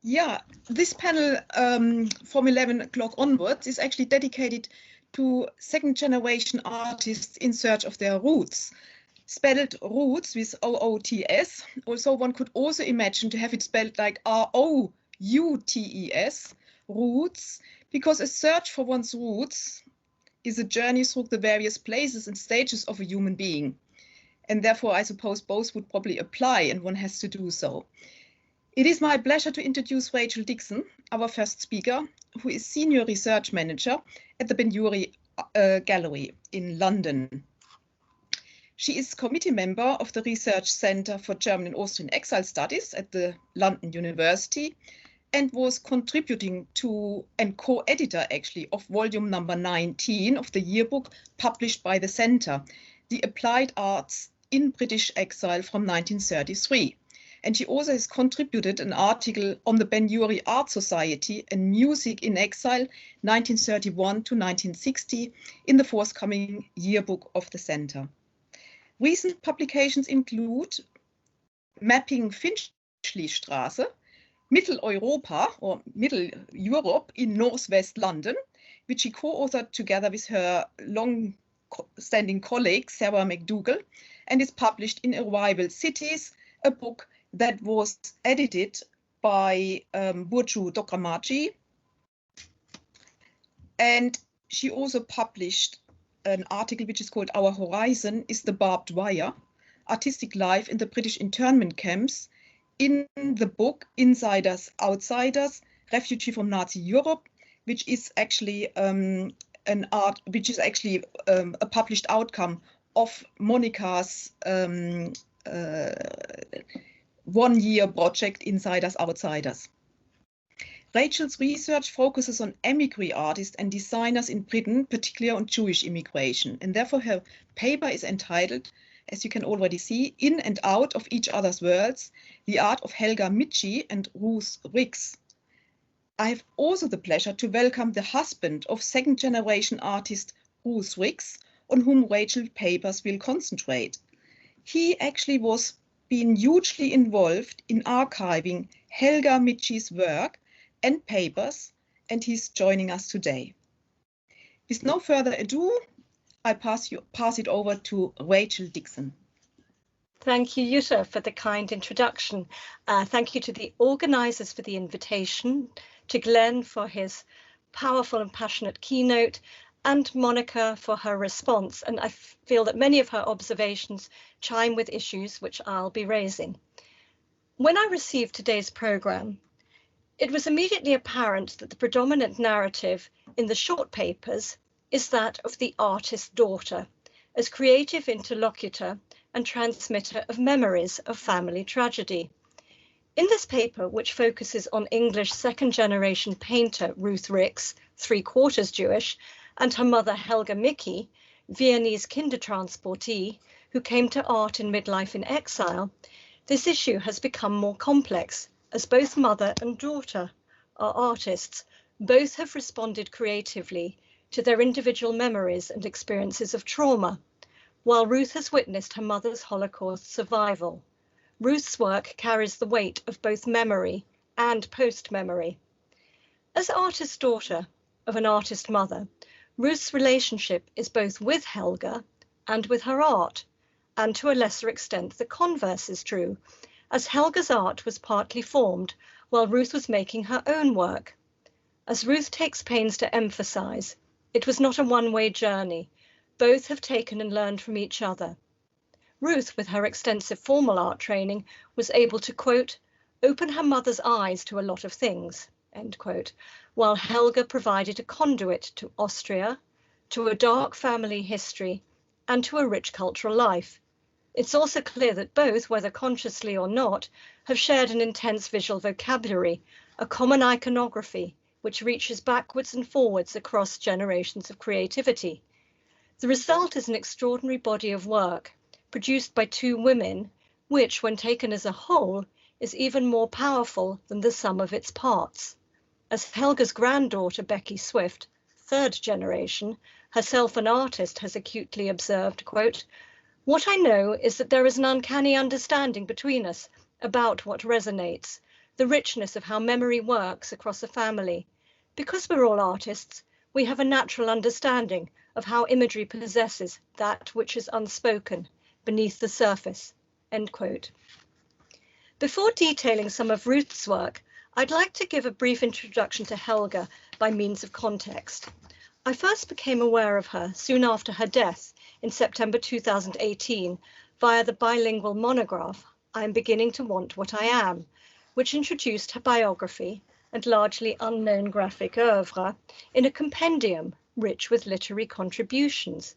Yeah, this panel from 11 o'clock onwards is actually dedicated to second-generation artists in search of their roots. Spelled roots with O-O-T-S. Also, one could also imagine to have it spelled like R-O-U-T-E-S, roots, because a search for one's roots is a journey through the various places and stages of a human being. And therefore, I suppose both would probably apply, and one has to do so. It is my pleasure to introduce Rachel Dickson, our first speaker, who is Senior Research Manager at the Uri Gallery in London. She is committee member of the Research Centre for German and Austrian Exile Studies at the London University and was contributing to and co-editor actually of volume number 19 of the yearbook published by the Centre, The Applied Arts in British Exile from 1933. And she also has contributed an article on the Ben-Uri Art Society and Music in Exile 1931 to 1960 in the forthcoming yearbook of the Centre. Recent publications include Mapping Finchleystraße, Mitteleuropa or Middle Europe in Northwest London, which she co-authored together with her long-standing colleague Sarah McDougall, and is published in Arrival Cities, a book that was edited by Burcu Dogramaci. And she also published an article which is called Our Horizon is the Barbed Wire, Artistic Life in the British Internment Camps, in the book Insiders, Outsiders, Refugee from Nazi Europe, which is actually a published outcome of Monica's one-year project Insiders, Outsiders. Rachel's research focuses on emigre artists and designers in Britain, particularly on Jewish immigration, and therefore her paper is entitled, as you can already see, In and Out of Each Other's Worlds, the Art of Helga Michie and Ruth Ricks. I have also the pleasure to welcome the husband of second-generation artist Ruth Ricks, on whom Rachel's papers will concentrate. He actually was being hugely involved in archiving Helga Michie's work and papers, and he's joining us today. With no further ado, I pass it over to Rachel Dickson. Thank you, Jutta, for the kind introduction. Thank you to the organisers for the invitation, to Glenn for his powerful and passionate keynote, and Monica for her response. And I feel that many of her observations chime with issues which I'll be raising. When I received today's programme, it was immediately apparent that the predominant narrative in the short papers is that of the artist's daughter, as creative interlocutor and transmitter of memories of family tragedy. In this paper, which focuses on English second-generation painter Ruth Ricks, three-quarters Jewish, and her mother Helga Michie, Viennese kindertransportee, who came to art in midlife in exile, this issue has become more complex, as both mother and daughter are artists. Both have responded creatively to their individual memories and experiences of trauma, while Ruth has witnessed her mother's Holocaust survival. Ruth's work carries the weight of both memory and post-memory. As artist daughter of an artist mother, Ruth's relationship is both with Helga and with her art, and to a lesser extent the converse is true, as Helga's art was partly formed while Ruth was making her own work. As Ruth takes pains to emphasize, it was not a one-way journey. Both have taken and learned from each other. Ruth, with her extensive formal art training, was able to, quote, open her mother's eyes to a lot of things, end quote, while Helga provided a conduit to Austria, to a dark family history, and to a rich cultural life. It's also clear that both, whether consciously or not, have shared an intense visual vocabulary, a common iconography, which reaches backwards and forwards across generations of creativity. The result is an extraordinary body of work, produced by two women, which, when taken as a whole, is even more powerful than the sum of its parts. As Helga's granddaughter, Becky Swift, third generation, herself an artist, has acutely observed, quote, what I know is that there is an uncanny understanding between us about what resonates. the richness of how memory works across a family. Because we're all artists, we have a natural understanding of how imagery possesses that which is unspoken, beneath the surface." End quote. Before detailing some of Ruth's work, I'd like to give a brief introduction to Helga by means of context. I first became aware of her soon after her death in September 2018 via the bilingual monograph, "I Am Beginning to Want What I Am," which introduced her biography and largely unknown graphic oeuvre in a compendium rich with literary contributions.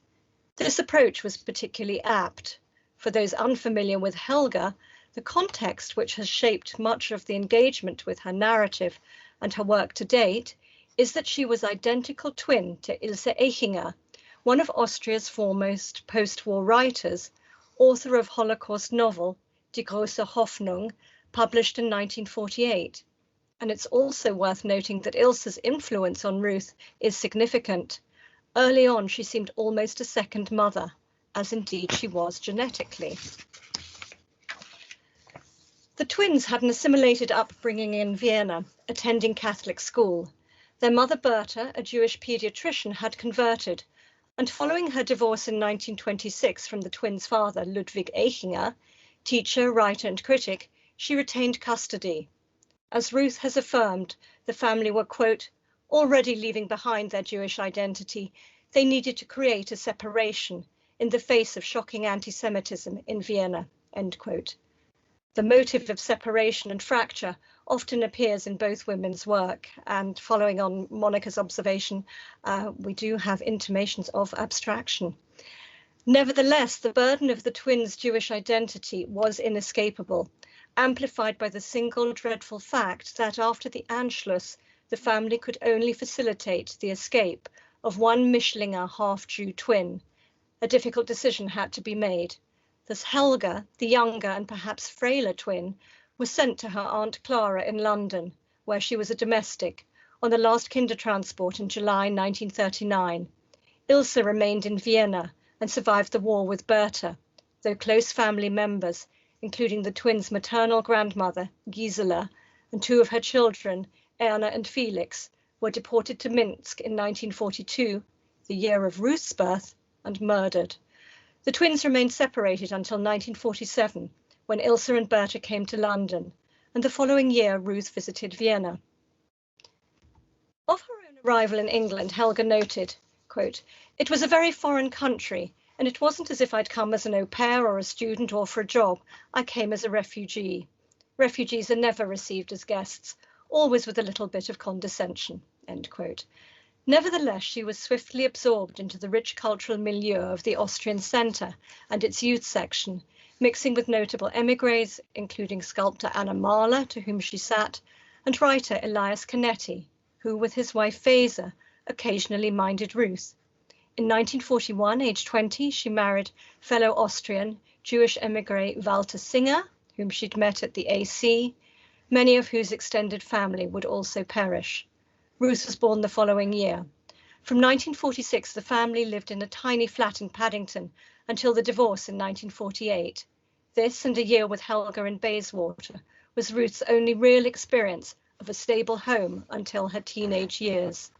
This approach was particularly apt. For those unfamiliar with Helga, the context which has shaped much of the engagement with her narrative and her work to date is that she was identical twin to Ilse Eichinger, one of Austria's foremost post-war writers, author of Holocaust novel Die große Hoffnung, published in 1948. And it's also worth noting that Ilse's influence on Ruth is significant. Early on, she seemed almost a second mother, as indeed she was genetically. The twins had an assimilated upbringing in Vienna, attending Catholic school. Their mother Berta, a Jewish paediatrician, had converted, and following her divorce in 1926 from the twins' father, Ludwig Eichinger, teacher, writer and critic, she retained custody. As Ruth has affirmed, the family were, quote, "already leaving behind their Jewish identity. They needed to create a separation in the face of shocking anti-Semitism in Vienna," end quote. The motive of separation and fracture often appears in both women's work, and following on Monica's observation, we do have intimations of abstraction. Nevertheless, the burden of the twins' Jewish identity was inescapable, amplified by the single dreadful fact that after the Anschluss, the family could only facilitate the escape of one Mischlinger half-Jew twin. A difficult decision had to be made. Thus Helga, the younger and perhaps frailer twin, was sent to her Aunt Clara in London, where she was a domestic, on the last Kindertransport in July 1939. Ilse remained in Vienna and survived the war with Berta, though close family members, including the twins' maternal grandmother, Gisela, and two of her children, Erna and Felix, were deported to Minsk in 1942, the year of Ruth's birth, and murdered. The twins remained separated until 1947, when Ilse and Berta came to London, and the following year Ruth visited Vienna. Of her own arrival in England, Helga noted, quote, "It was a very foreign country, and it wasn't as if I'd come as an au pair or a student or for a job. I came as a refugee. Refugees are never received as guests, always with a little bit of condescension," end quote. Nevertheless, she was swiftly absorbed into the rich cultural milieu of the Austrian Centre and its youth section, mixing with notable émigrés, including sculptor Anna Mahler, to whom she sat, and writer Elias Canetti, who, with his wife Faeser, occasionally minded Ruth. In 1941, aged 20, she married fellow Austrian Jewish émigré Walter Singer, whom she'd met at the AC, many of whose extended family would also perish. Ruth was born the following year. From 1946, the family lived in a tiny flat in Paddington until the divorce in 1948. This, and a year with Helga in Bayswater, was Ruth's only real experience of a stable home until her teenage years.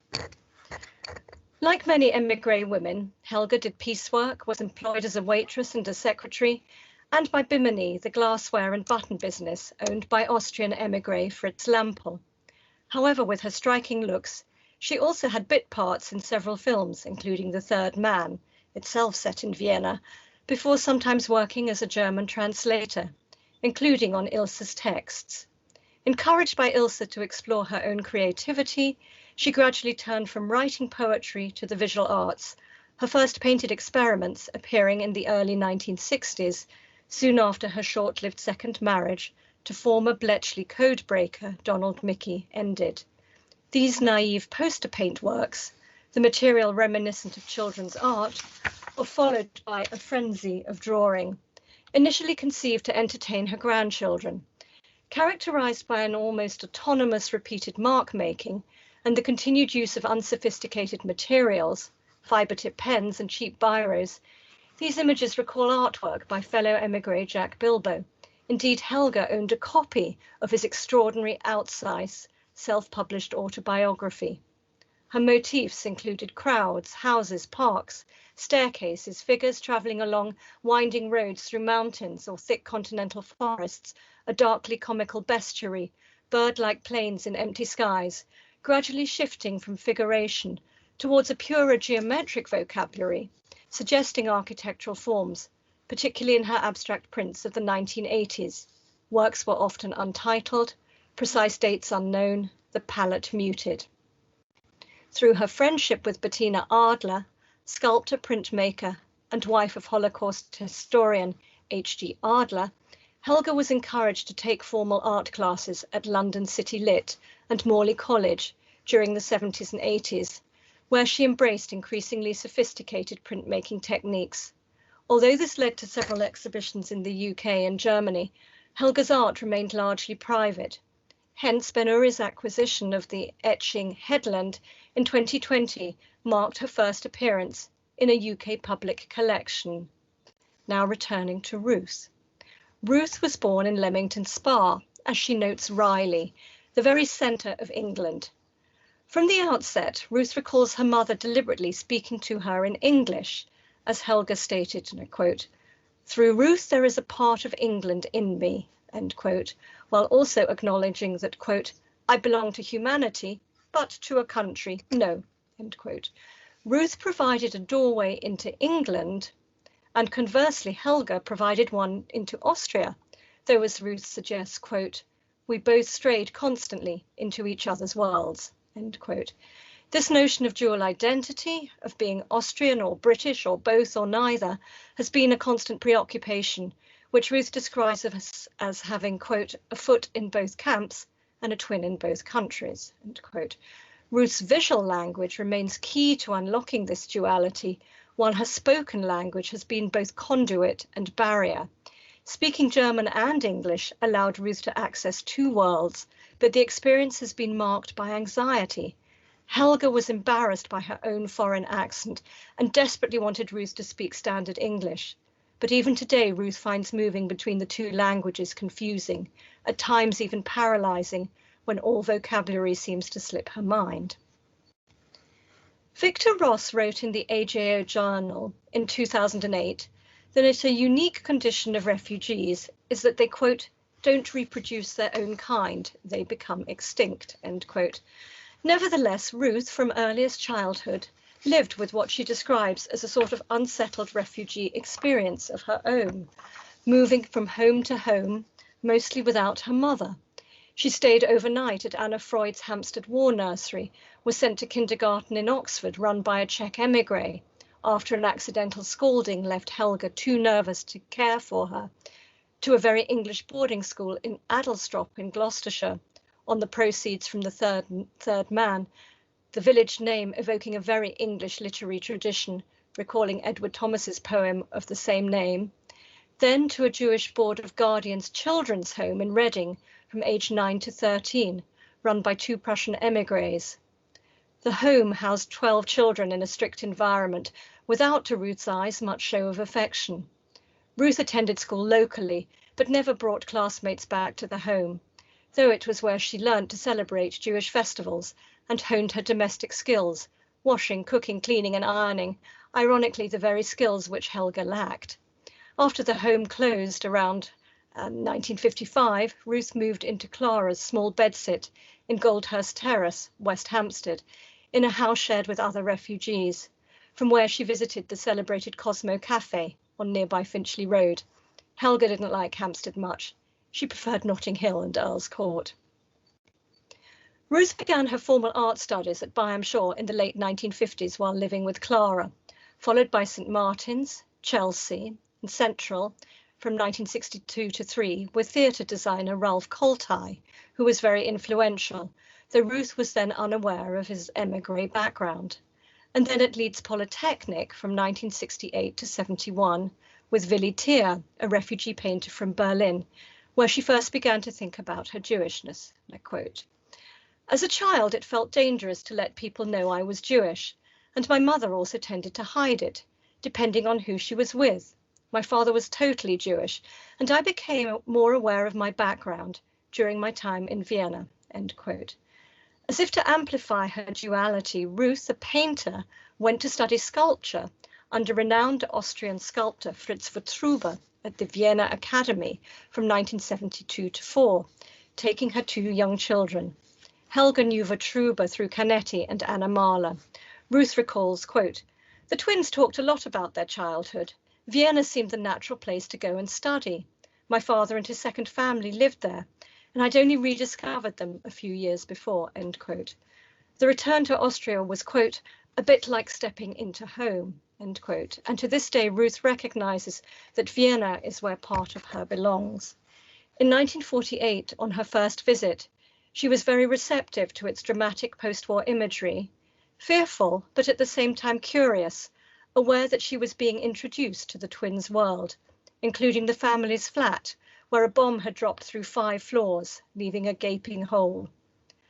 Like many émigré women, Helga did piecework, was employed as a waitress and a secretary, and by Bimini, the glassware and button business owned by Austrian émigré Fritz Lampel. However, with her striking looks, she also had bit parts in several films, including The Third Man, itself set in Vienna, before sometimes working as a German translator, including on Ilse's texts. Encouraged by Ilse to explore her own creativity, she gradually turned from writing poetry to the visual arts, her first painted experiments appearing in the early 1960s, soon after her short-lived second marriage to former Bletchley codebreaker Donald Michie ended. These naive poster paint works, the material reminiscent of children's art, were followed by a frenzy of drawing, initially conceived to entertain her grandchildren. Characterized by an almost autonomous repeated mark-making and the continued use of unsophisticated materials, fibre-tip pens and cheap biros, these images recall artwork by fellow émigré Jack Bilbo, Indeed, Helga owned a copy of his extraordinary outsize self-published autobiography. Her motifs included crowds, houses, parks, staircases, figures travelling along winding roads through mountains or thick continental forests, a darkly comical bestiary, bird-like plains in empty skies, gradually shifting from figuration towards a purer geometric vocabulary, suggesting architectural forms, particularly in her abstract prints of the 1980s. Works were often untitled, precise dates unknown, the palette muted. Through her friendship with Bettina Adler, sculptor, printmaker, and wife of Holocaust historian H.G. Adler, Helga was encouraged to take formal art classes at London City Lit and Morley College during the 70s and 80s, where she embraced increasingly sophisticated printmaking techniques. Although this led to several exhibitions in the UK and Germany, Helga's art remained largely private. Hence, Ben-Uri's acquisition of the etching Headland in 2020 marked her first appearance in a UK public collection. Now returning to Ruth. Ruth was born in Leamington Spa, as she notes wryly, the very centre of England. From the outset, Ruth recalls her mother deliberately speaking to her in English, as Helga stated, and I quote, "Through Ruth there is a part of England in me," end quote, while also acknowledging that, quote, "I belong to humanity, but to a country, no," end quote. Ruth provided a doorway into England, and conversely, Helga provided one into Austria, though, as Ruth suggests, quote, "We both strayed constantly into each other's worlds," end quote. This notion of dual identity, of being Austrian or British or both or neither, has been a constant preoccupation, which Ruth describes as having, quote, "a foot in both camps and a twin in both countries," end quote. Ruth's visual language remains key to unlocking this duality, while her spoken language has been both conduit and barrier. Speaking German and English allowed Ruth to access two worlds, but the experience has been marked by anxiety. Helga was embarrassed by her own foreign accent and desperately wanted Ruth to speak standard English. But even today, Ruth finds moving between the two languages confusing, at times even paralysing, when all vocabulary seems to slip her mind. Victor Ross wrote in the AJO Journal in 2008 that a unique condition of refugees is that they, quote, "don't reproduce their own kind, they become extinct," end quote. Nevertheless, Ruth, from earliest childhood, lived with what she describes as a sort of unsettled refugee experience of her own, moving from home to home, mostly without her mother. She stayed overnight at Anna Freud's Hampstead War Nursery, was sent to kindergarten in Oxford run by a Czech émigré, after an accidental scalding left Helga too nervous to care for her, to a very English boarding school in Adelstrop in Gloucestershire, on the proceeds from the third man, the village name evoking a very English literary tradition, recalling Edward Thomas's poem of the same name, then to a Jewish Board of Guardians children's home in Reading from age 9 to 13, run by two Prussian émigrés. The home housed 12 children in a strict environment, without, to Ruth's eyes, much show of affection. Ruth attended school locally, but never brought classmates back to the home, though it was where she learnt to celebrate Jewish festivals and honed her domestic skills, washing, cooking, cleaning and ironing, ironically the very skills which Helga lacked. After the home closed around 1955, Ruth moved into Clara's small bedsit in Goldhurst Terrace, West Hampstead, in a house shared with other refugees, from where she visited the celebrated Cosmo Cafe on nearby Finchley Road. Helga didn't like Hampstead much. She preferred Notting Hill and Earl's Court. Ruth began her formal art studies at Byam Shaw in the late 1950s while living with Clara, followed by St Martin's, Chelsea and Central from 1962 to 3 with theatre designer Ralph Koltai, who was very influential, though Ruth was then unaware of his émigré background. And then at Leeds Polytechnic from 1968 to 71 with Willi Thier, a refugee painter from Berlin, where she first began to think about her Jewishness. I quote, "As a child, it felt dangerous to let people know I was Jewish, and my mother also tended to hide it, depending on who she was with. My father was totally Jewish, and I became more aware of my background during my time in Vienna, end quote. As if to amplify her duality, Ruth, the painter, went to study sculpture under renowned Austrian sculptor Fritz Wotruba at the Vienna Academy from 1972 to 4, taking her 2 young children. Helga knew Wotruba through Canetti and Anna Mahler. Ruth recalls, quote, "The twins talked a lot about their childhood. Vienna seemed the natural place to go and study. My father and his second family lived there, and I'd only rediscovered them a few years before," end quote. The return to Austria was, quote, "a bit like stepping into home," end quote. And to this day, Ruth recognizes that Vienna is where part of her belongs. In 1948, on her first visit, she was very receptive to its dramatic post-war imagery, fearful, but at the same time curious, aware that she was being introduced to the twins' world, including the family's flat, where a bomb had dropped through 5 floors, leaving a gaping hole.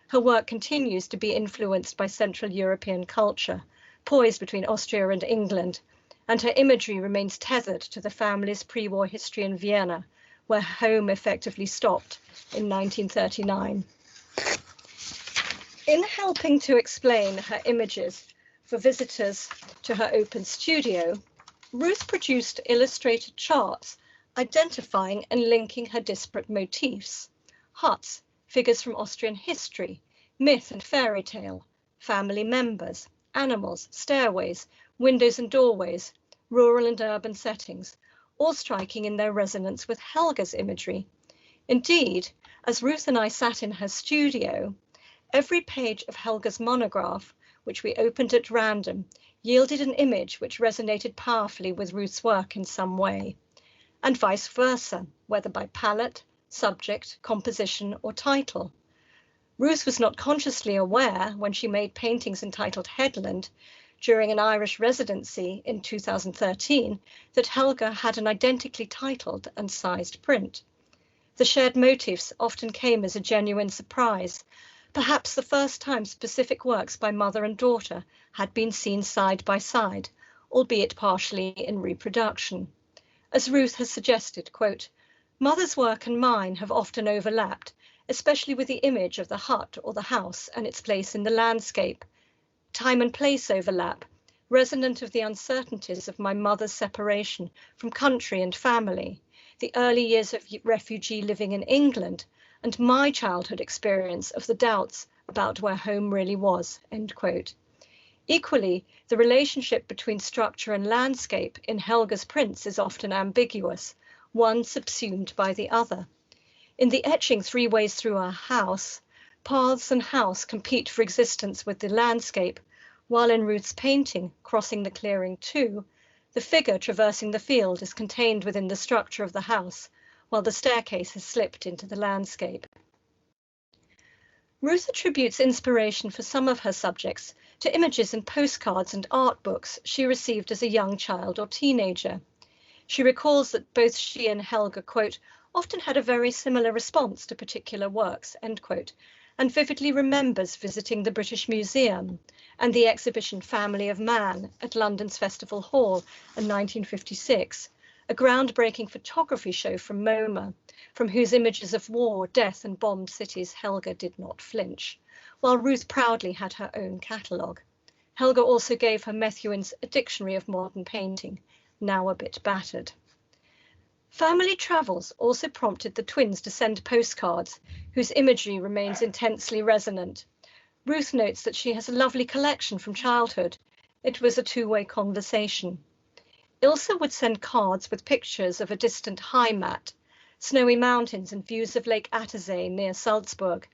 Her work continues to be influenced by Central European culture, poised between Austria and England, and her imagery remains tethered to the family's pre-war history in Vienna, where home effectively stopped in 1939. In helping to explain her images for visitors to her open studio, Ruth produced illustrated charts identifying and linking her disparate motifs: huts, figures from Austrian history, myth and fairy tale, family members, animals, stairways, windows and doorways, rural and urban settings, all striking in their resonance with Helga's imagery. Indeed, as Ruth and I sat in her studio, every page of Helga's monograph, which we opened at random, yielded an image which resonated powerfully with Ruth's work in some way, and vice versa, whether by palette, subject, composition, or title. Ruth was not consciously aware, when she made paintings entitled Headland during an Irish residency in 2013, that Helga had an identically titled and sized print. The shared motifs often came as a genuine surprise, perhaps the first time specific works by mother and daughter had been seen side by side, albeit partially in reproduction. As Ruth has suggested, quote, "Mother's work and mine have often overlapped, especially with the image of the hut or the house and its place in the landscape. Time and place overlap, resonant of the uncertainties of my mother's separation from country and family, the early years of refugee living in England, and my childhood experience of the doubts about where home really was," end quote. Equally, the relationship between structure and landscape in Helga's prints is often ambiguous, one subsumed by the other. In the etching 3 Ways Through Our House, paths and house compete for existence with the landscape, while in Ruth's painting, Crossing the Clearing 2, the figure traversing the field is contained within the structure of the house, while the staircase has slipped into the landscape. Ruth attributes inspiration for some of her subjects to images in postcards and art books she received as a young child or teenager. She recalls that both she and Helga, quote, "often had a very similar response to particular works," end quote, and vividly remembers visiting the British Museum and the exhibition Family of Man at London's Festival Hall in 1956, a groundbreaking photography show from MoMA, from whose images of war, death and bombed cities Helga did not flinch, while Ruth proudly had her own catalogue. Helga also gave her Methuen a dictionary of modern painting, now a bit battered. Family travels also prompted the twins to send postcards, whose imagery remains intensely resonant. Ruth notes that she has a lovely collection from childhood. It was a 2-way conversation. Ilse would send cards with pictures of a distant Heimat, snowy mountains and views of Lake Attersee near Salzburg,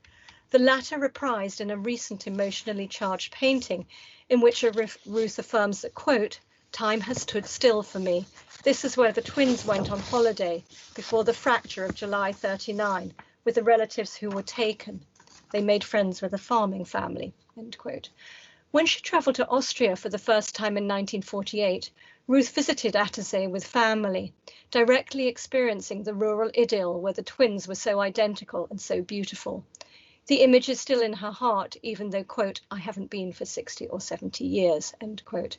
the latter reprised in a recent emotionally charged painting in which Ruth affirms that, quote, "Time has stood still for me. This is where the twins went on holiday before the fracture of July 39 with the relatives who were taken. They made friends with a farming family," end quote. When she travelled to Austria for the first time in 1948, Ruth visited Attersee with family, directly experiencing the rural idyll where the twins were so identical and so beautiful. The image is still in her heart, even though, quote, "I haven't been for 60 or 70 years," end quote.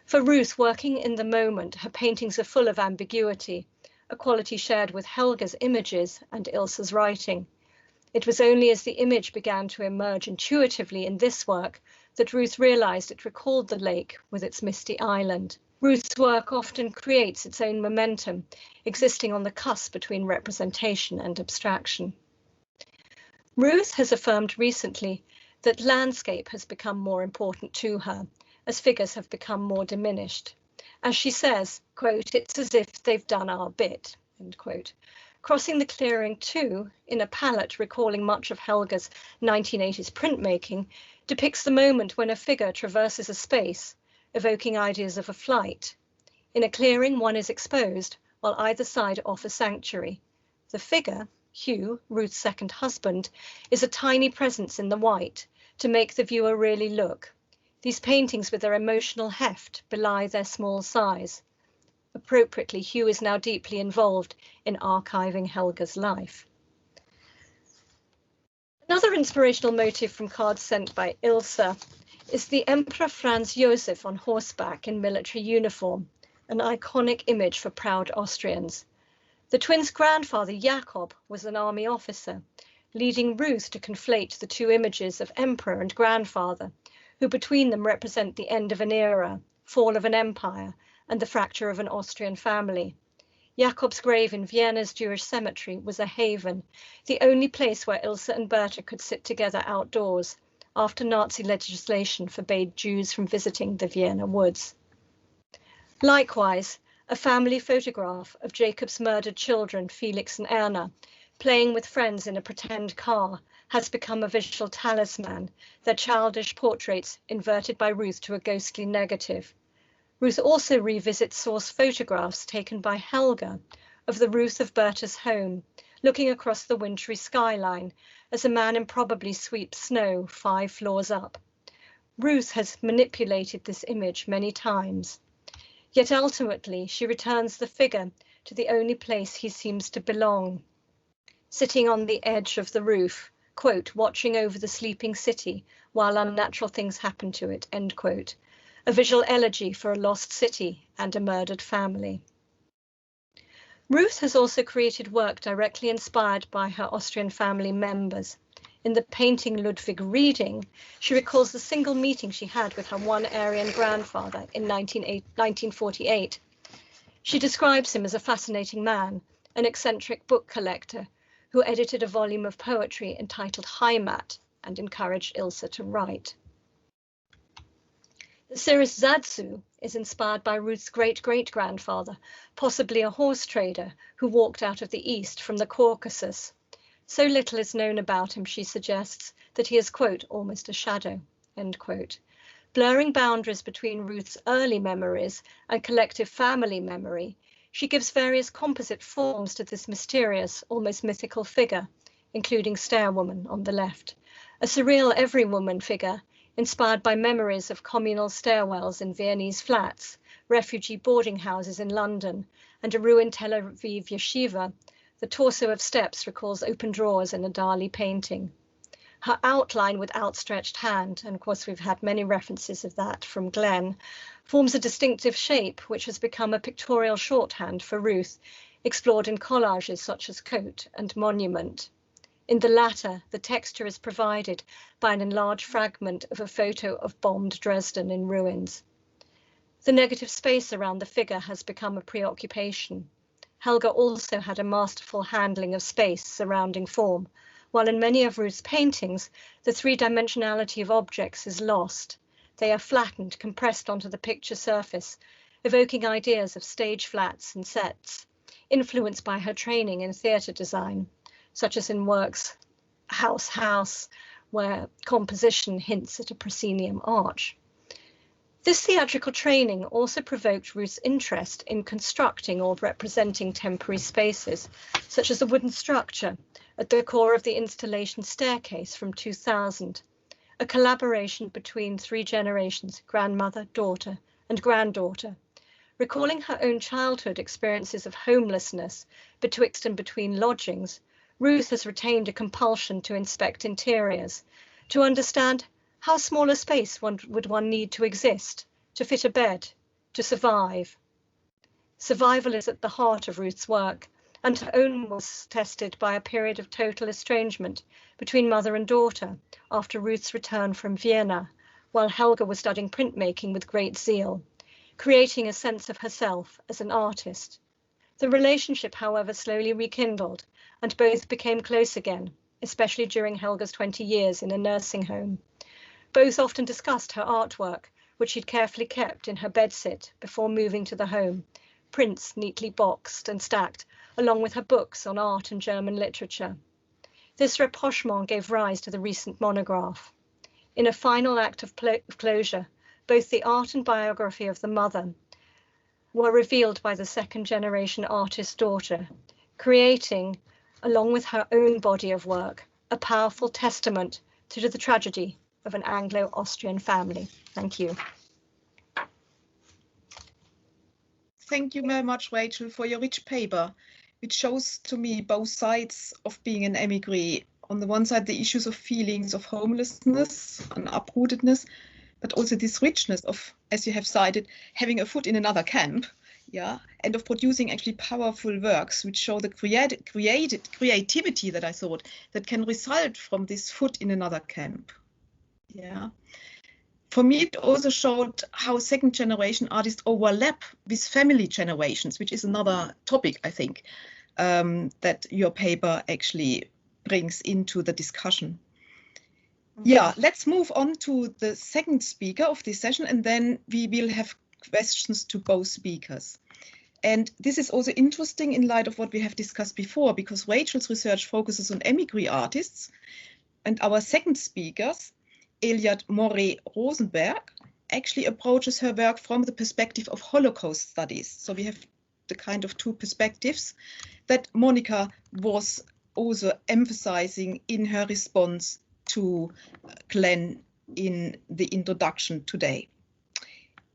For Ruth, working in the moment, her paintings are full of ambiguity, a quality shared with Helga's images and Ilse's writing. It was only as the image began to emerge intuitively in this work that Ruth realized it recalled the lake with its misty island. Ruth's work often creates its own momentum, existing on the cusp between representation and abstraction. Ruth has affirmed recently that landscape has become more important to her, as figures have become more diminished. As she says, quote, "It's as if they've done our bit," end quote. Crossing the clearing too, in a palette recalling much of Helga's 1980s printmaking, depicts the moment when a figure traverses a space, evoking ideas of a flight. In a clearing, one is exposed, while either side offers sanctuary. The figure, Hugh, Ruth's second husband, is a tiny presence in the white, to make the viewer really look. These paintings with their emotional heft belie their small size. Appropriately, Hugh is now deeply involved in archiving Helga's life. Another inspirational motif from cards sent by Ilse is the Emperor Franz Josef on horseback in military uniform, an iconic image for proud Austrians. The twins' grandfather, Jakob, was an army officer, leading Ruth to conflate the two images of emperor and grandfather, who between them represent the end of an era, fall of an empire, and the fracture of an Austrian family. Jakob's grave in Vienna's Jewish cemetery was a haven, the only place where Ilse and Berta could sit together outdoors, after Nazi legislation forbade Jews from visiting the Vienna woods. Likewise, a family photograph of Jacob's murdered children, Felix and Erna, playing with friends in a pretend car, has become a visual talisman, their childish portraits inverted by Ruth to a ghostly negative. Ruth also revisits source photographs taken by Helga of the Ruth of Berta's home, looking across the wintry skyline as a man improbably sweeps snow 5 floors up. Ruth has manipulated this image many times, yet ultimately she returns the figure to the only place he seems to belong, sitting on the edge of the roof, quote, "watching over the sleeping city while unnatural things happen to it," end quote. A visual elegy for a lost city and a murdered family. Ruth has also created work directly inspired by her Austrian family members. In the painting Ludwig Reading, she recalls the single meeting she had with her one Aryan grandfather in 1948. She describes him as a fascinating man, an eccentric book collector who edited a volume of poetry entitled Heimat and encouraged Ilse to write. The series Zadzu is inspired by Ruth's great-great-grandfather, possibly a horse trader who walked out of the East from the Caucasus. So little is known about him, she suggests, that he is, quote, "almost a shadow," end quote. Blurring boundaries between Ruth's early memories and collective family memory, she gives various composite forms to this mysterious, almost mythical figure, including Stairwoman on the left, a surreal every-woman figure inspired by memories of communal stairwells in Viennese flats, refugee boarding houses in London, and a ruined Tel Aviv yeshiva. The torso of steps recalls open drawers in a Dali painting. Her outline with outstretched hand, and of course we've had many references of that from Glenn, forms a distinctive shape which has become a pictorial shorthand for Ruth, explored in collages such as Coat and Monument. In the latter, the texture is provided by an enlarged fragment of a photo of bombed Dresden in ruins. The negative space around the figure has become a preoccupation. Helga also had a masterful handling of space surrounding form, while in many of Ruth's paintings, the three-dimensionality of objects is lost. They are flattened, compressed onto the picture surface, evoking ideas of stage flats and sets, influenced by her training in theatre design, such as in works House, where composition hints at a proscenium arch. This theatrical training also provoked Ruth's interest in constructing or representing temporary spaces, such as a wooden structure at the core of the installation Staircase from 2000, a collaboration between 3 generations, grandmother, daughter, and granddaughter. Recalling her own childhood experiences of homelessness betwixt and between lodgings, Ruth has retained a compulsion to inspect interiors, to understand how small a space would one need to exist, to fit a bed, to survive. Survival is at the heart of Ruth's work, and her own was tested by a period of total estrangement between mother and daughter after Ruth's return from Vienna, while Helga was studying printmaking with great zeal, creating a sense of herself as an artist. The relationship, however, slowly rekindled, and both became close again, especially during Helga's 20 years in a nursing home. Both often discussed her artwork, which she'd carefully kept in her bedsit before moving to the home, prints neatly boxed and stacked, along with her books on art and German literature. This rapprochement gave rise to the recent monograph. In a final act of closure, both the art and biography of the mother were revealed by the second-generation artist's daughter, creating, along with her own body of work, a powerful testament to the tragedy of an Anglo-Austrian family. Thank you. Thank you very much, Rachel, for your rich paper, which shows to me both sides of being an émigré. On the one side, the issues of feelings of homelessness and uprootedness, but also this richness of, as you have cited, having a foot in another camp, yeah, and of producing actually powerful works which show the creativity that I thought that can result from this foot in another camp. Yeah. For me, it also showed how second-generation artists overlap with family generations, which is another topic, I think, that your paper actually brings into the discussion. Yeah, let's move on to the second speaker of this session, and then we will have questions to both speakers. And this is also interesting in light of what we have discussed before, because Rachel's research focuses on émigré artists, and our second speaker, Eliad Moreh-Rosenberg, actually approaches her work from the perspective of Holocaust studies. So we have the kind of two perspectives that Monica was also emphasizing in her response to Glenn in the introduction today.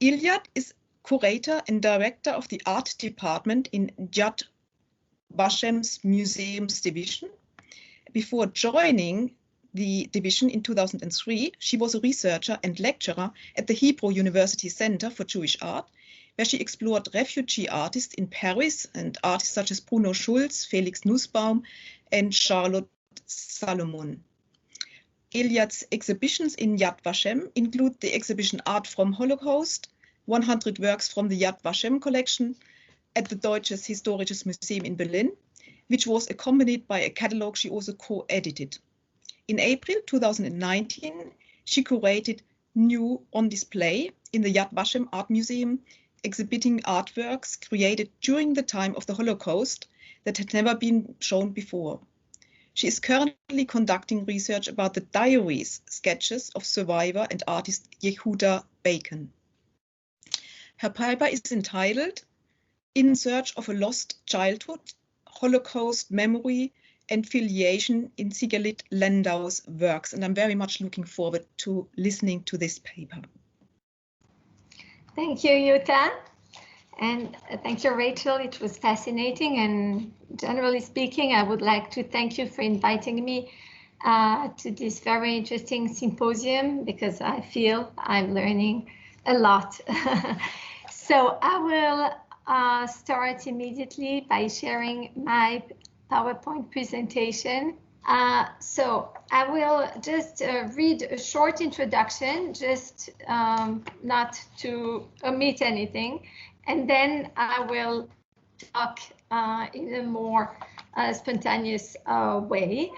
Eliad is curator and director of the art department in Yad Vashem's museums division. Before joining the division in 2003, she was a researcher and lecturer at the Hebrew University Center for Jewish Art, where she explored refugee artists in Paris and artists such as Bruno Schulz, Felix Nussbaum, and Charlotte Salomon. Eliad's exhibitions in Yad Vashem include the exhibition Art from Holocaust, 100 works from the Yad Vashem collection at the Deutsches Historisches Museum in Berlin, which was accompanied by a catalogue she also co-edited. In April 2019, she curated New on Display in the Yad Vashem Art Museum, exhibiting artworks created during the time of the Holocaust that had never been shown before. She is currently conducting research about the diaries sketches of survivor and artist Yehuda Bacon. Her paper is entitled In Search of a Lost Childhood, Holocaust Memory and Filiation in Sigeleit Landau's works, and I'm very much looking forward to listening to this paper. Thank you, Jutta, and thank you, Rachel. It was fascinating, and generally speaking, I would like to thank you for inviting me to this very interesting symposium, because I feel I'm learning a lot. So I will start immediately by sharing my PowerPoint presentation. So I will just read a short introduction, just not to omit anything, and then I will talk in a more spontaneous way.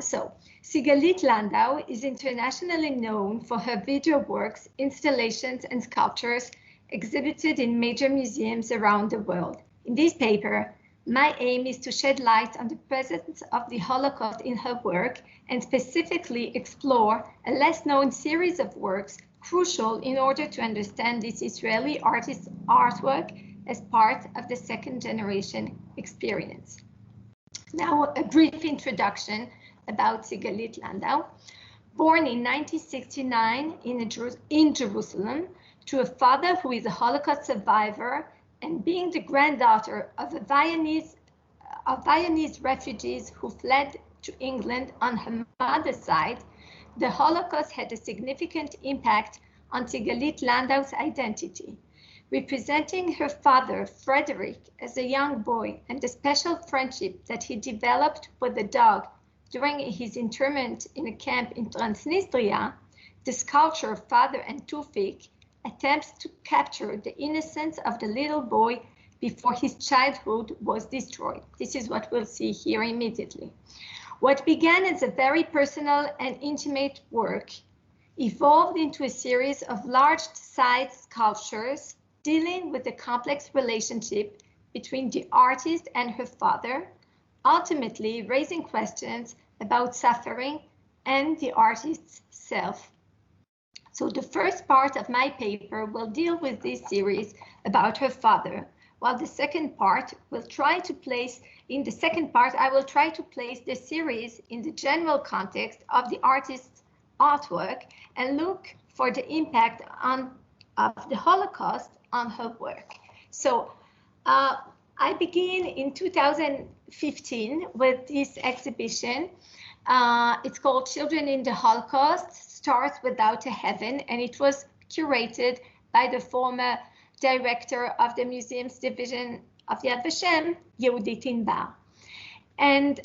So Sigeleit Landau is internationally known for her video works, installations, and sculptures exhibited in major museums around the world. In this paper, my aim is to shed light on the presence of the Holocaust in her work and specifically explore a less known series of works crucial in order to understand this Israeli artist's artwork as part of the second generation experience. Now, a brief introduction about Sigeleit Landau. Born in 1969 in Jerusalem to a father who is a Holocaust survivor, and being the granddaughter of Viennese refugees who fled to England on her mother's side, the Holocaust had a significant impact on Sigeleit Landau's identity. representing her father, Frederick, as a young boy and the special friendship that he developed with the dog during his internment in a camp in Transnistria, the sculpture Father and Tufik attempts to capture the innocence of the little boy before his childhood was destroyed. This is what we'll see here immediately. What began as a very personal and intimate work evolved into a series of large-sized sculptures dealing with the complex relationship between the artist and her father, ultimately raising questions about suffering and the artist's self. So the first part of my paper will deal with this series about her father, while the second part will try to place, in the second part, I will try to place the series in the general context of the artist's artwork and look for the impact of the Holocaust on her work. So I begin in 2015 with this exhibition. It's called Children in the Holocaust, Stars Without a Heaven, and it was curated by the former director of the museum's division of Yad Vashem, Yehudit Inbar. And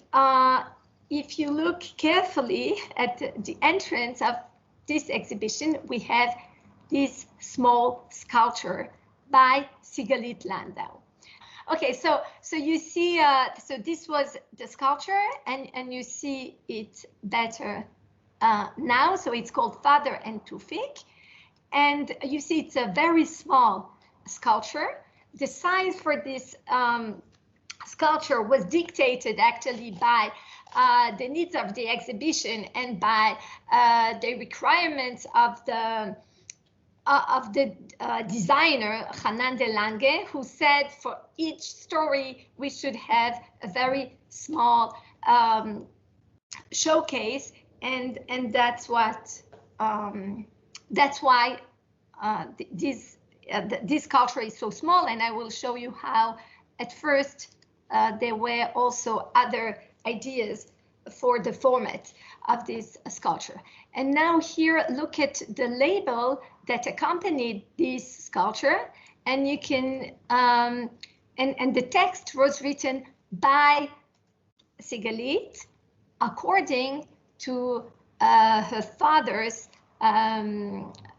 if you look carefully at the entrance of this exhibition, we have this small sculpture by Sigeleit Landau. Okay, so you see, so this was the sculpture, and you see it better now. So it's called Father and Tufik, and you see it's a very small sculpture. The size for this sculpture was dictated actually by the needs of the exhibition and by the requirements of the designer Hanan de Lange, who said for each story we should have a very small showcase, and that's what that's why this sculpture is so small. And I will show you how at first there were also other ideas for the format of this sculpture. And now here, look at the label that accompanied this sculpture, and you can, and the text was written by Sigalit according to her father's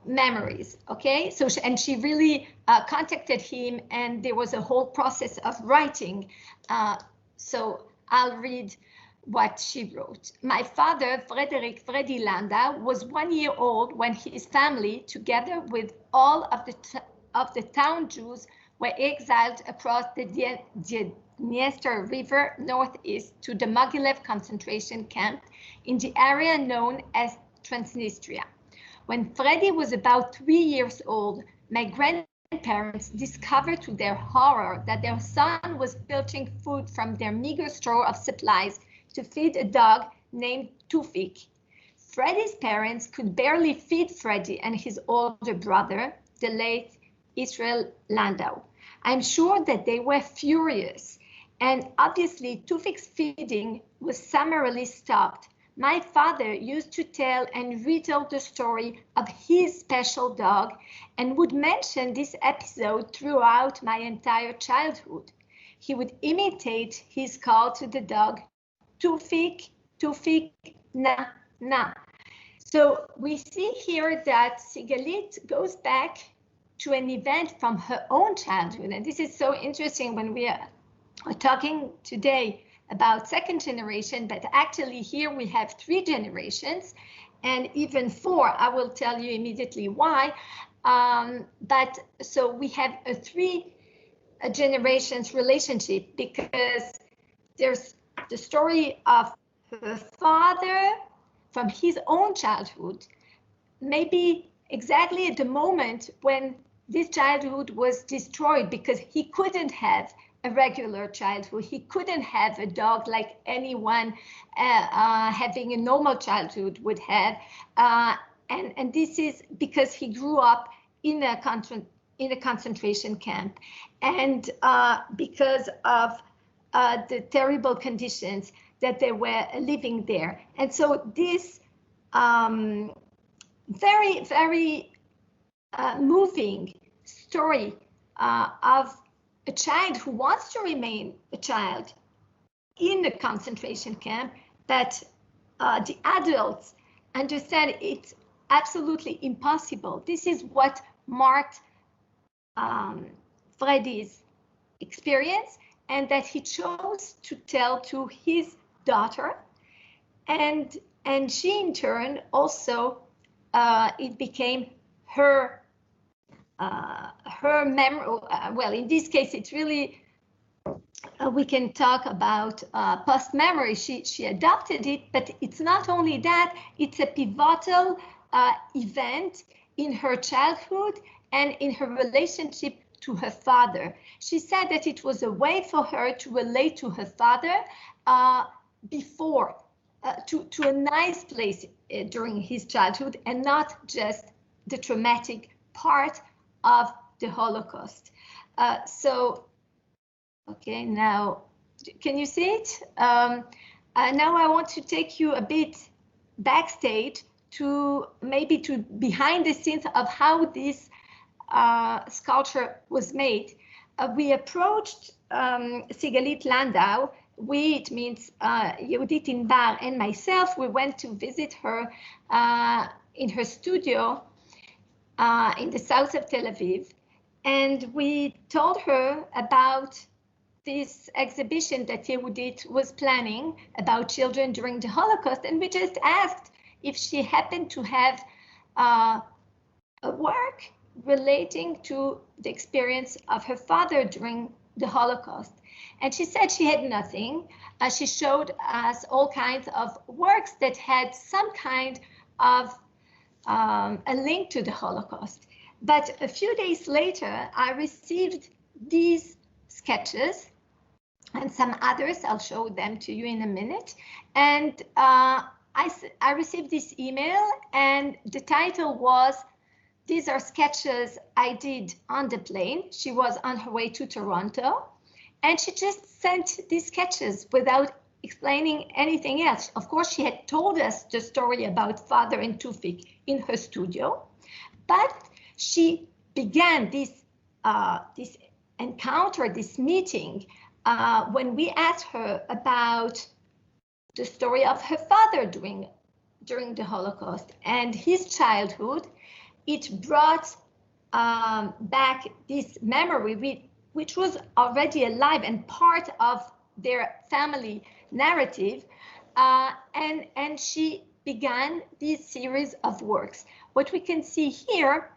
memories. Okay, so she really contacted him, and there was a whole process of writing. So I'll read what she wrote. My father, Freddy Landau, was 1 year old when his family, together with all of the town Jews, were exiled across the Dniester River northeast to the Mogilev concentration camp in the area known as Transnistria. When Freddy was about 3 years old, my grandparents discovered to their horror that their son was filching food from their meager store of supplies to feed a dog named Tufik. Freddy's parents could barely feed Freddy and his older brother, the late Israel Landau. I'm sure that they were furious, and obviously Tufik's feeding was summarily stopped. My father used to tell and retell the story of his special dog and would mention this episode throughout my entire childhood. He would imitate his call to the dog, Tufik, Tufik, na, na. So we see here that Sigalit goes back to an event from her own childhood. And this is so interesting when we are talking today about second generation, but actually here we have 3 generations and even 4. I will tell you immediately why. But so we have a 3 generations relationship, because there's the story of her father from his own childhood, maybe exactly at the moment when this childhood was destroyed, because he couldn't have a regular childhood. He couldn't have a dog like anyone having a normal childhood would have. And this is because he grew up in a concentration camp, and because of the terrible conditions that they were living there. And so this very, very moving story of a child who wants to remain a child in the concentration camp, but the adults understand it's absolutely impossible. This is what marked Freddy's experience, and that he chose to tell to his daughter, and she in turn also it became her memory. Well, in this case, it's really we can talk about post memory. She adopted it, but it's not only that, it's a pivotal event in her childhood and in her relationship to her father. She said that it was a way for her to relate to her father before, to a nice place during his childhood, and not just the traumatic part of the Holocaust. Okay, now, can you see it? Now I want to take you a bit backstage to maybe to behind the scenes of how this sculpture was made. We approached Sigeleit Landau. We, it means Judith Inbar and myself, we went to visit her in her studio in the south of Tel Aviv. And we told her about this exhibition that Yehudit was planning about children during the Holocaust. And we just asked if she happened to have a work relating to the experience of her father during the Holocaust. And she said she had nothing. She showed us all kinds of works that had some kind of a link to the Holocaust. But a few days later, I received these sketches and some others. I'll show them to you in a minute. And I received this email, and the title was, "These are sketches I did on the plane." She was on her way to Toronto, and she just sent these sketches without explaining anything else. Of course, she had told us the story about Father and Tufik in her studio, but she began this encounter, this meeting, when we asked her about the story of her father during the Holocaust and his childhood. It brought back this memory, which was already alive and part of their family narrative, and she began this series of works. What we can see here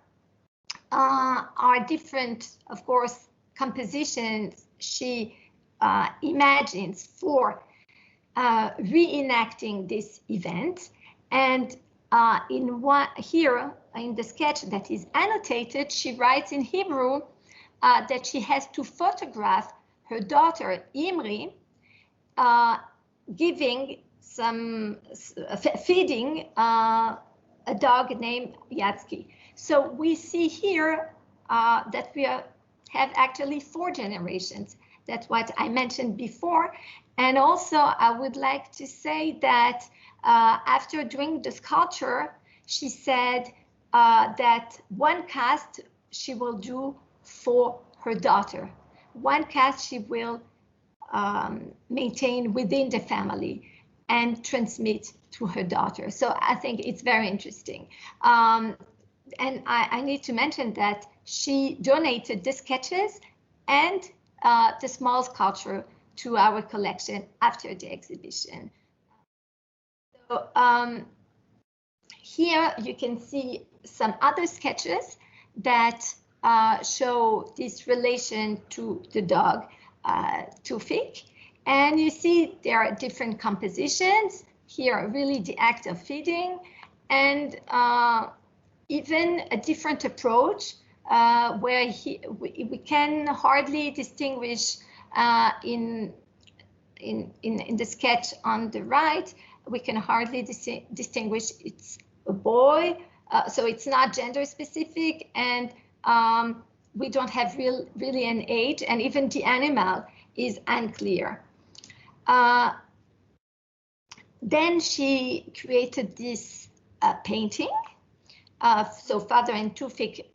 are different, of course, compositions she imagines for reenacting this event. And in one here in the sketch that is annotated, she writes in Hebrew that she has to photograph her daughter Imri feeding a dog named Yatsky. So we see here that we have actually 4 generations. That's what I mentioned before. And also I would like to say that after doing the sculpture, she said that one cast she will do for her daughter. One cast she will maintain within the family and transmit to her daughter. So I think it's very interesting. And I need to mention that she donated the sketches and the small sculpture to our collection after the exhibition. So here you can see some other sketches that show this relation to the dog Tufik. And you see there are different compositions here, really the act of feeding, and even a different approach where we can hardly distinguish in the sketch on the right, we can hardly distinguish it's a boy, so it's not gender specific, and we don't have really an age, and even the animal is unclear. Then she created this painting, so Father and Tufik,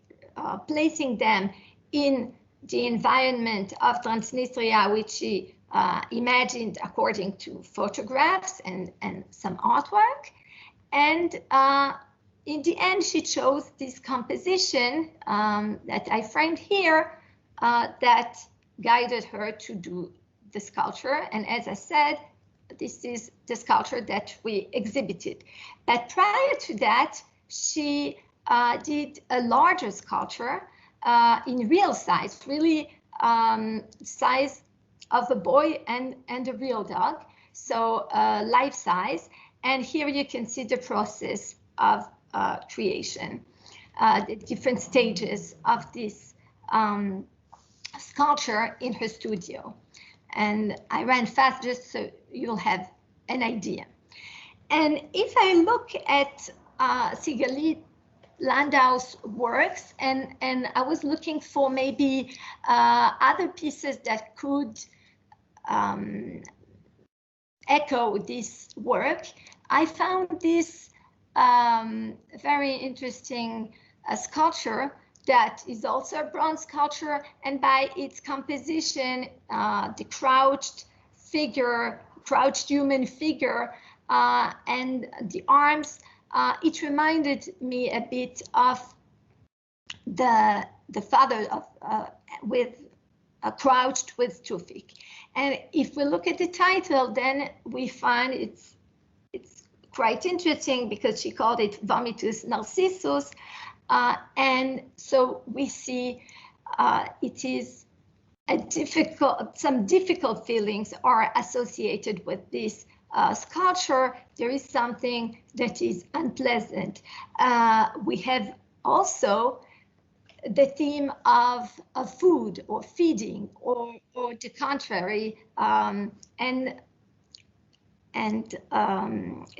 placing them in the environment of Transnistria, which she imagined according to photographs and some artwork. And in the end, she chose this composition that I framed here that guided her to do the sculpture. And as I said, this is the sculpture that we exhibited. But prior to that, she did a larger sculpture in real size, really size of a boy and a real dog, so life size. And here you can see the process of creation, the different stages of this sculpture in her studio. And I ran fast just so you'll have an idea. And if I look at Sigeleit Landau's works, and I was looking for maybe other pieces that could echo this work, I found this very interesting sculpture that is also a bronze sculpture, and by its composition, the crouched human figure, and the arms, it reminded me a bit of the father of crouched with Tufik. And if we look at the title, then we find it's quite interesting because she called it Vomitus Narcissus. And so we see it is some difficult feelings are associated with this sculpture. There is something that is unpleasant. We have also the theme of food or feeding or the contrary. And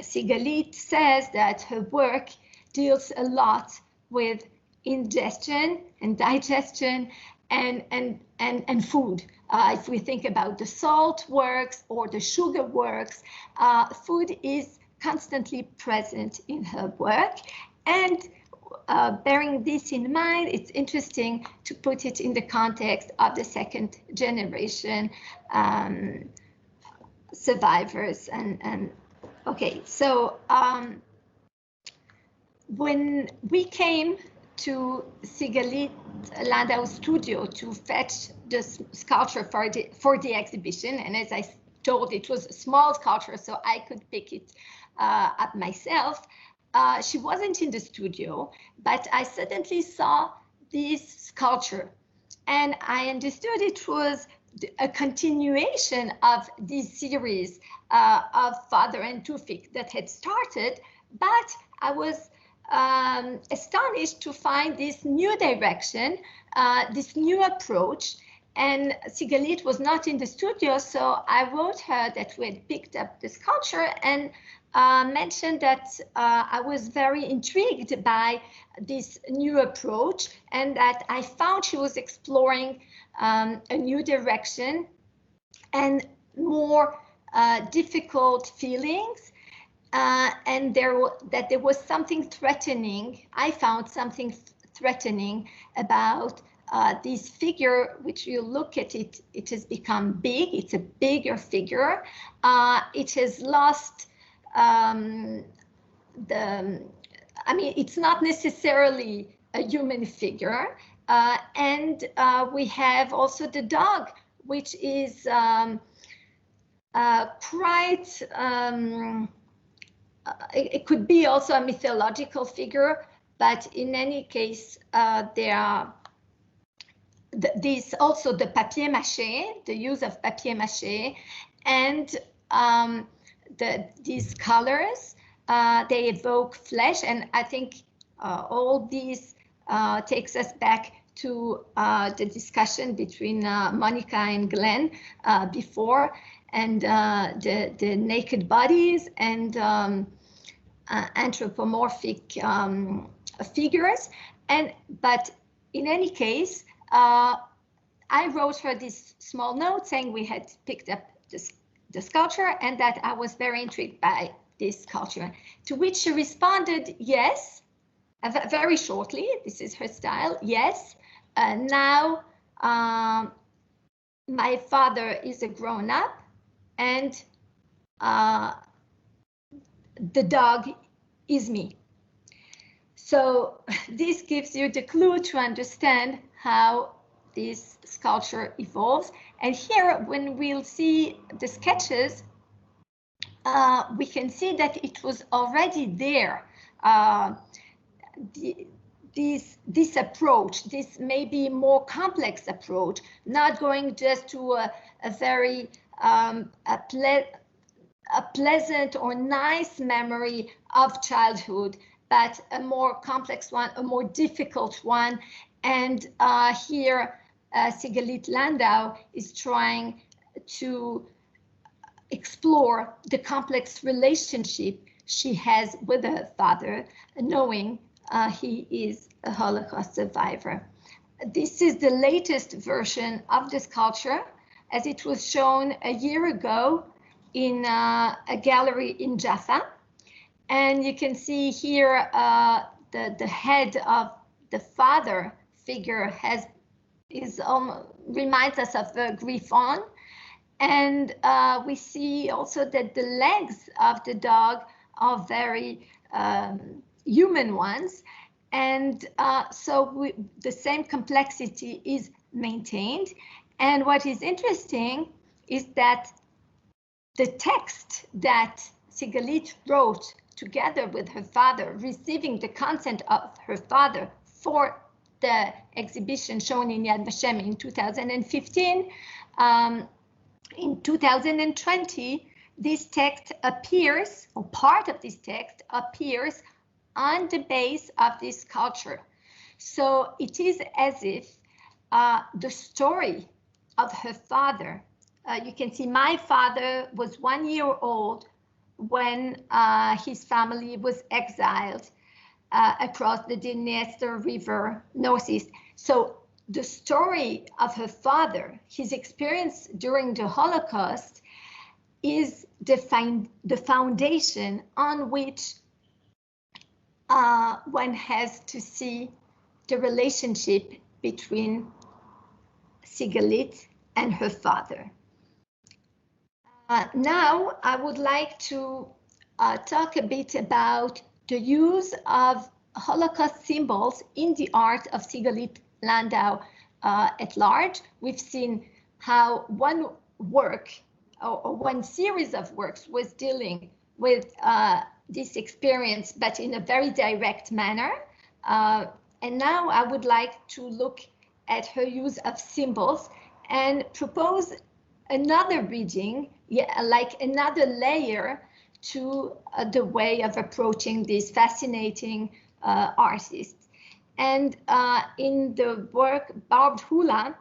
Sigalit says that her work deals a lot with ingestion and digestion and food. If we think about the salt works or the sugar works, food is constantly present in her work. And bearing this in mind, it's interesting to put it in the context of the second generation survivors. And okay, so when we came to Sigeleit Landau's studio to fetch the sculpture for the exhibition, and as I told, it was a small sculpture, so I could pick it up myself. She wasn't in the studio, but I suddenly saw this sculpture, and I understood it was a continuation of this series of Father and Tufik that had started, but I was astonished to find this new direction, this new approach. And Sigalit was not in the studio, so I wrote her that we had picked up the sculpture and mentioned that I was very intrigued by this new approach and that I found she was exploring a new direction and more difficult feelings. And there was something threatening. I found something threatening about this figure, which you look at it, it has become big. It's a bigger figure. It has lost I mean, it's not necessarily a human figure. And we have also the dog, which is quite, it could be also a mythological figure, but in any case, there are also the papier-mâché, the use of papier-mâché, and these colors, they evoke flesh, and I think all these takes us back to the discussion between Monica and Glenn before, and the naked bodies and anthropomorphic figures. But in any case, I wrote her this small note saying we had picked up the sculpture and that I was very intrigued by this sculpture, to which she responded, yes, very shortly. This is her style. Yes, now my father is a grown-up, and the dog is me. So this gives you the clue to understand how this sculpture evolves. And here, when we'll see the sketches, we can see that it was already there. This approach, this maybe more complex approach, not going just to a very pleasant or nice memory of childhood, but a more complex one, a more difficult one. And here, Sigeleit Landau is trying to explore the complex relationship she has with her father, knowing he is a Holocaust survivor. This is the latest version of the sculpture, as it was shown a year ago in a gallery in Jutta. And you can see here the head of the father figure reminds us of the Griffon. And we see also that the legs of the dog are very human ones. And so the same complexity is maintained. And what is interesting is that the text that Sigalit wrote together with her father, receiving the consent of her father for the exhibition shown in Yad Vashem in 2015, in 2020, this text appears, or part of this text appears on the base of this sculpture. So it is as if the story of her father, you can see my father was 1 year old when his family was exiled across the Dniester River northeast. So the story of her father, his experience during the Holocaust, is the foundation on which one has to see the relationship between Sigalit and her father. Now I would like to talk a bit about the use of Holocaust symbols in the art of Sigeleit Landau at large. We've seen how one work or one series of works was dealing with this experience, but in a very direct manner. And now I would like to look at her use of symbols and propose another reading, like another layer to the way of approaching this fascinating artist. And in the work Barbed Hula,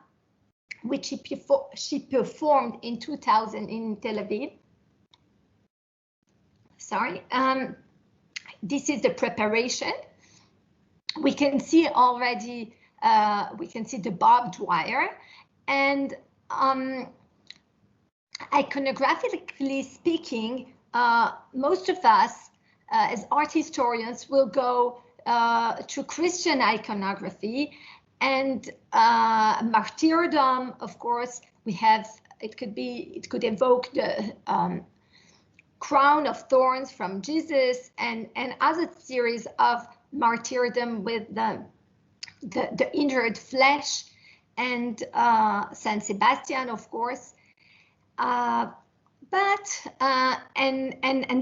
which she performed in 2000 in Tel Aviv. Sorry, this is the preparation. We can see already, we can see the barbed wire, and iconographically speaking, most of us as art historians will go to Christian iconography and martyrdom. Of course, we have, it could evoke the crown of thorns from Jesus and other series of martyrdom with the injured flesh, and Saint Sebastian, of course. And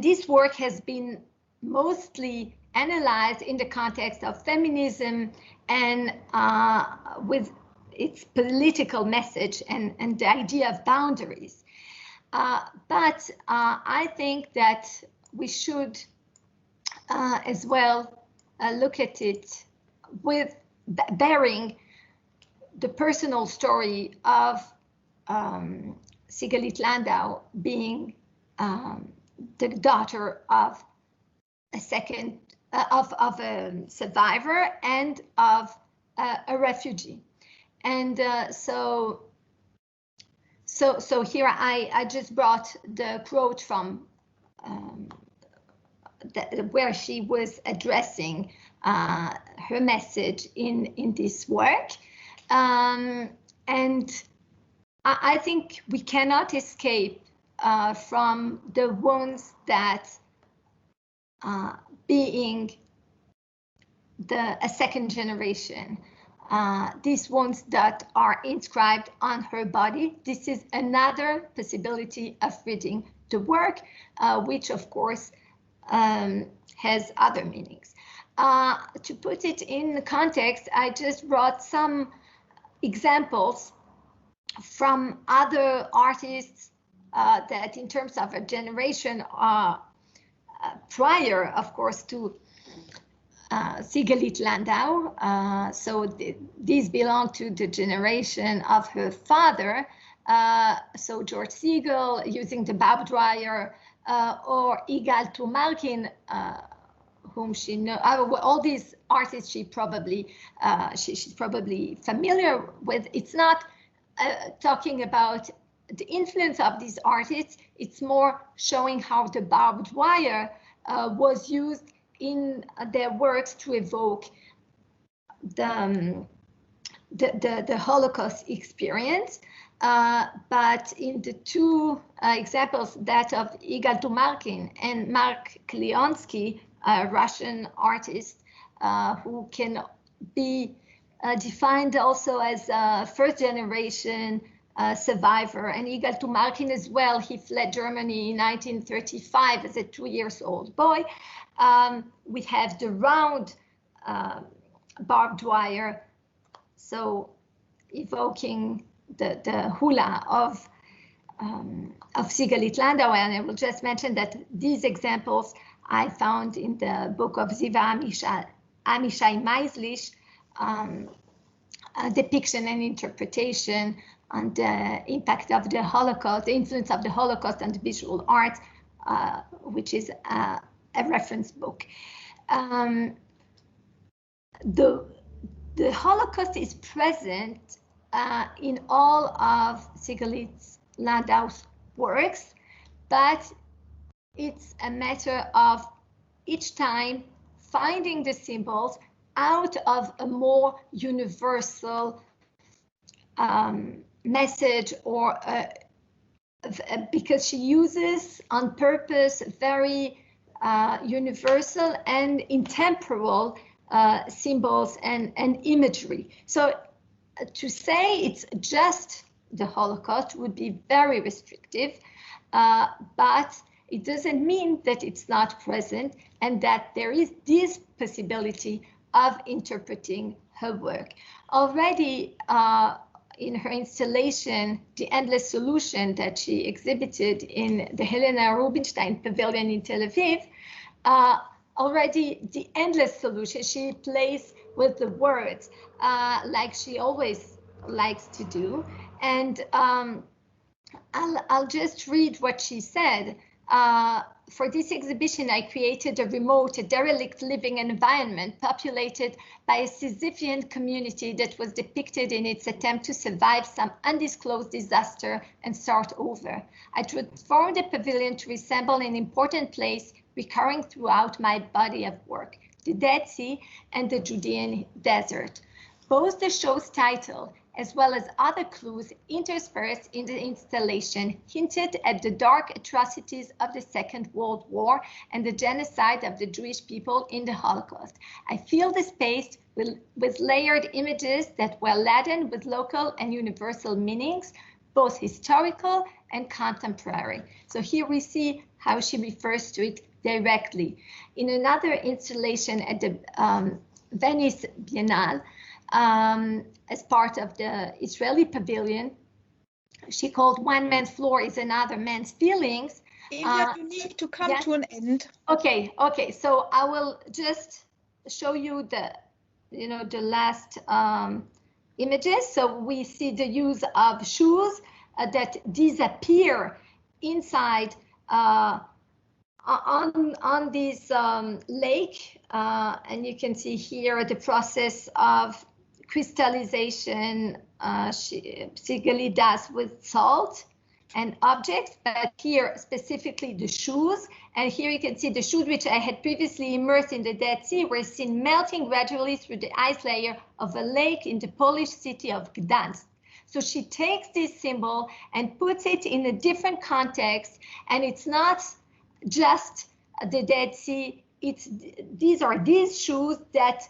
this work has been mostly analyzed in the context of feminism and with its political message and the idea of boundaries. But I think that we should as well look at it with bearing the personal story of Sigeleit Landau being the daughter of a survivor and of a refugee. And so here I just brought the quote from where she was addressing her message in this work. And I think we cannot escape from the wounds that being a second generation, these wounds that are inscribed on her body. This is another possibility of reading the work, which of course has other meanings. To put it in context, I just brought some examples from other artists that in terms of a generation prior, of course, to Sigeleit Landau. These belong to the generation of her father. So George Siegel using the barbed wire, or Igal Tumarkin, whom she knows. All these artists she's probably familiar with. It's not talking about the influence of these artists. It's more showing how the barbed wire was used in their works to evoke the Holocaust experience. But in the two examples, that of Igal Tumarkin and Mark Kleonsky, a Russian artist who can be defined also as a first generation survivor, and Igal Tumarkin as well. He fled Germany in 1935 as a 2-year-old boy. We have the round barbed wire, so evoking the hula of Sigeleit Landau. And I will just mention that these examples I found in the book of Ziva Amishai Meislich, Depiction and Interpretation on the impact of the Holocaust, the influence of the Holocaust on the visual art, which is a reference book. The Holocaust is present in all of Sigeleit Landau's works, but it's a matter of each time finding the symbols out of a more universal message, or because she uses on purpose very universal and intemporal symbols and imagery. So to say it's just the Holocaust would be very restrictive, but it doesn't mean that it's not present and that there is this possibility of interpreting her work. Already in her installation, The Endless Solution, that she exhibited in the Helena Rubinstein Pavilion in Tel Aviv, already the endless solution, she plays with the words like she always likes to do. And I'll just read what she said. For this exhibition, I created a remote, derelict living environment populated by a Sisyphean community that was depicted in its attempt to survive some undisclosed disaster and start over. I transformed the pavilion to resemble an important place recurring throughout my body of work, the Dead Sea and the Judean desert. Both the show's title as well as other clues interspersed in the installation hinted at the dark atrocities of the Second World War and the genocide of the Jewish people in the Holocaust. I filled the space with layered images that were laden with local and universal meanings, both historical and contemporary. So here we see how she refers to it directly. In another installation at the Venice Biennale, as part of the Israeli pavilion, she called One Man's Floor is Another Man's Feelings. Eliad, you need to come to an end. Okay. So I will just show you the last images. So we see the use of shoes that disappear inside on this lake, and you can see here the process of crystallization Sigalit does with salt and objects, but here specifically the shoes. And here you can see the shoes which I had previously immersed in the Dead Sea were seen melting gradually through the ice layer of a lake in the Polish city of Gdansk. So she takes this symbol and puts it in a different context, and it's not just the Dead Sea. These are these shoes that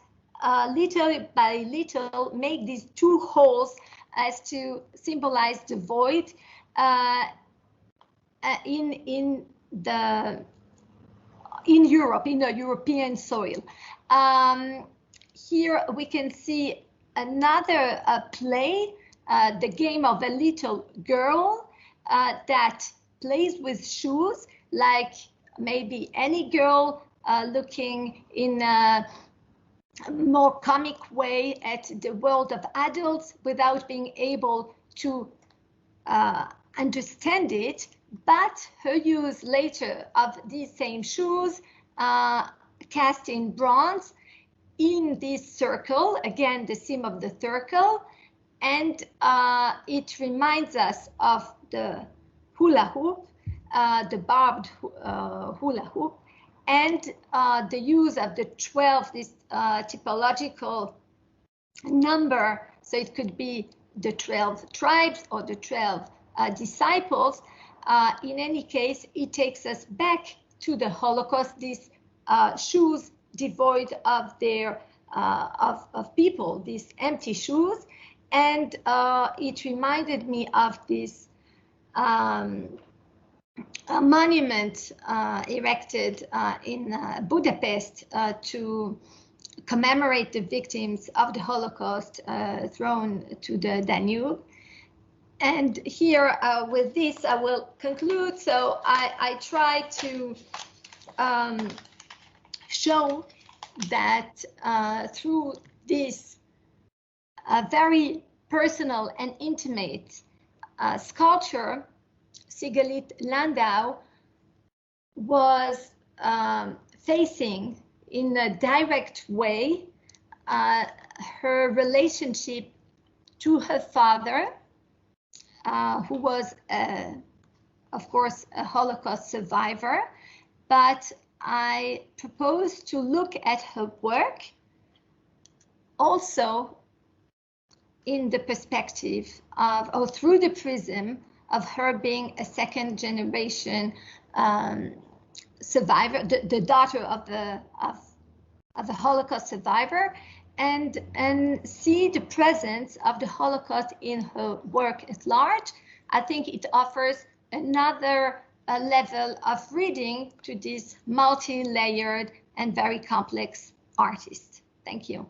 little by little make these two holes as to symbolize the void in Europe, in the European soil. Here we can see another play, the game of a little girl that plays with shoes, like maybe any girl looking in a more comic way at the world of adults without being able to understand it, but her use later of these same shoes cast in bronze in this circle, again the theme of the circle, and it reminds us of the hula hoop, the barbed hula hoop, and the use of the 12, this typological number, so it could be the 12 tribes or the 12 disciples. In any case, it takes us back to the Holocaust, these shoes devoid of their of people, these empty shoes, and it reminded me of this a monument erected in Budapest to commemorate the victims of the Holocaust thrown to the Danube. And here with this I will conclude. So I try to show that through this very personal and intimate sculpture, Sigeleit Landau was facing in a direct way her relationship to her father, who was, of course, a Holocaust survivor. But I propose to look at her work also in the perspective of, or through the prism of her being a second generation survivor, the daughter of the Holocaust survivor, and see the presence of the Holocaust in her work at large. I think it offers another level of reading to this multi-layered and very complex artist. Thank you.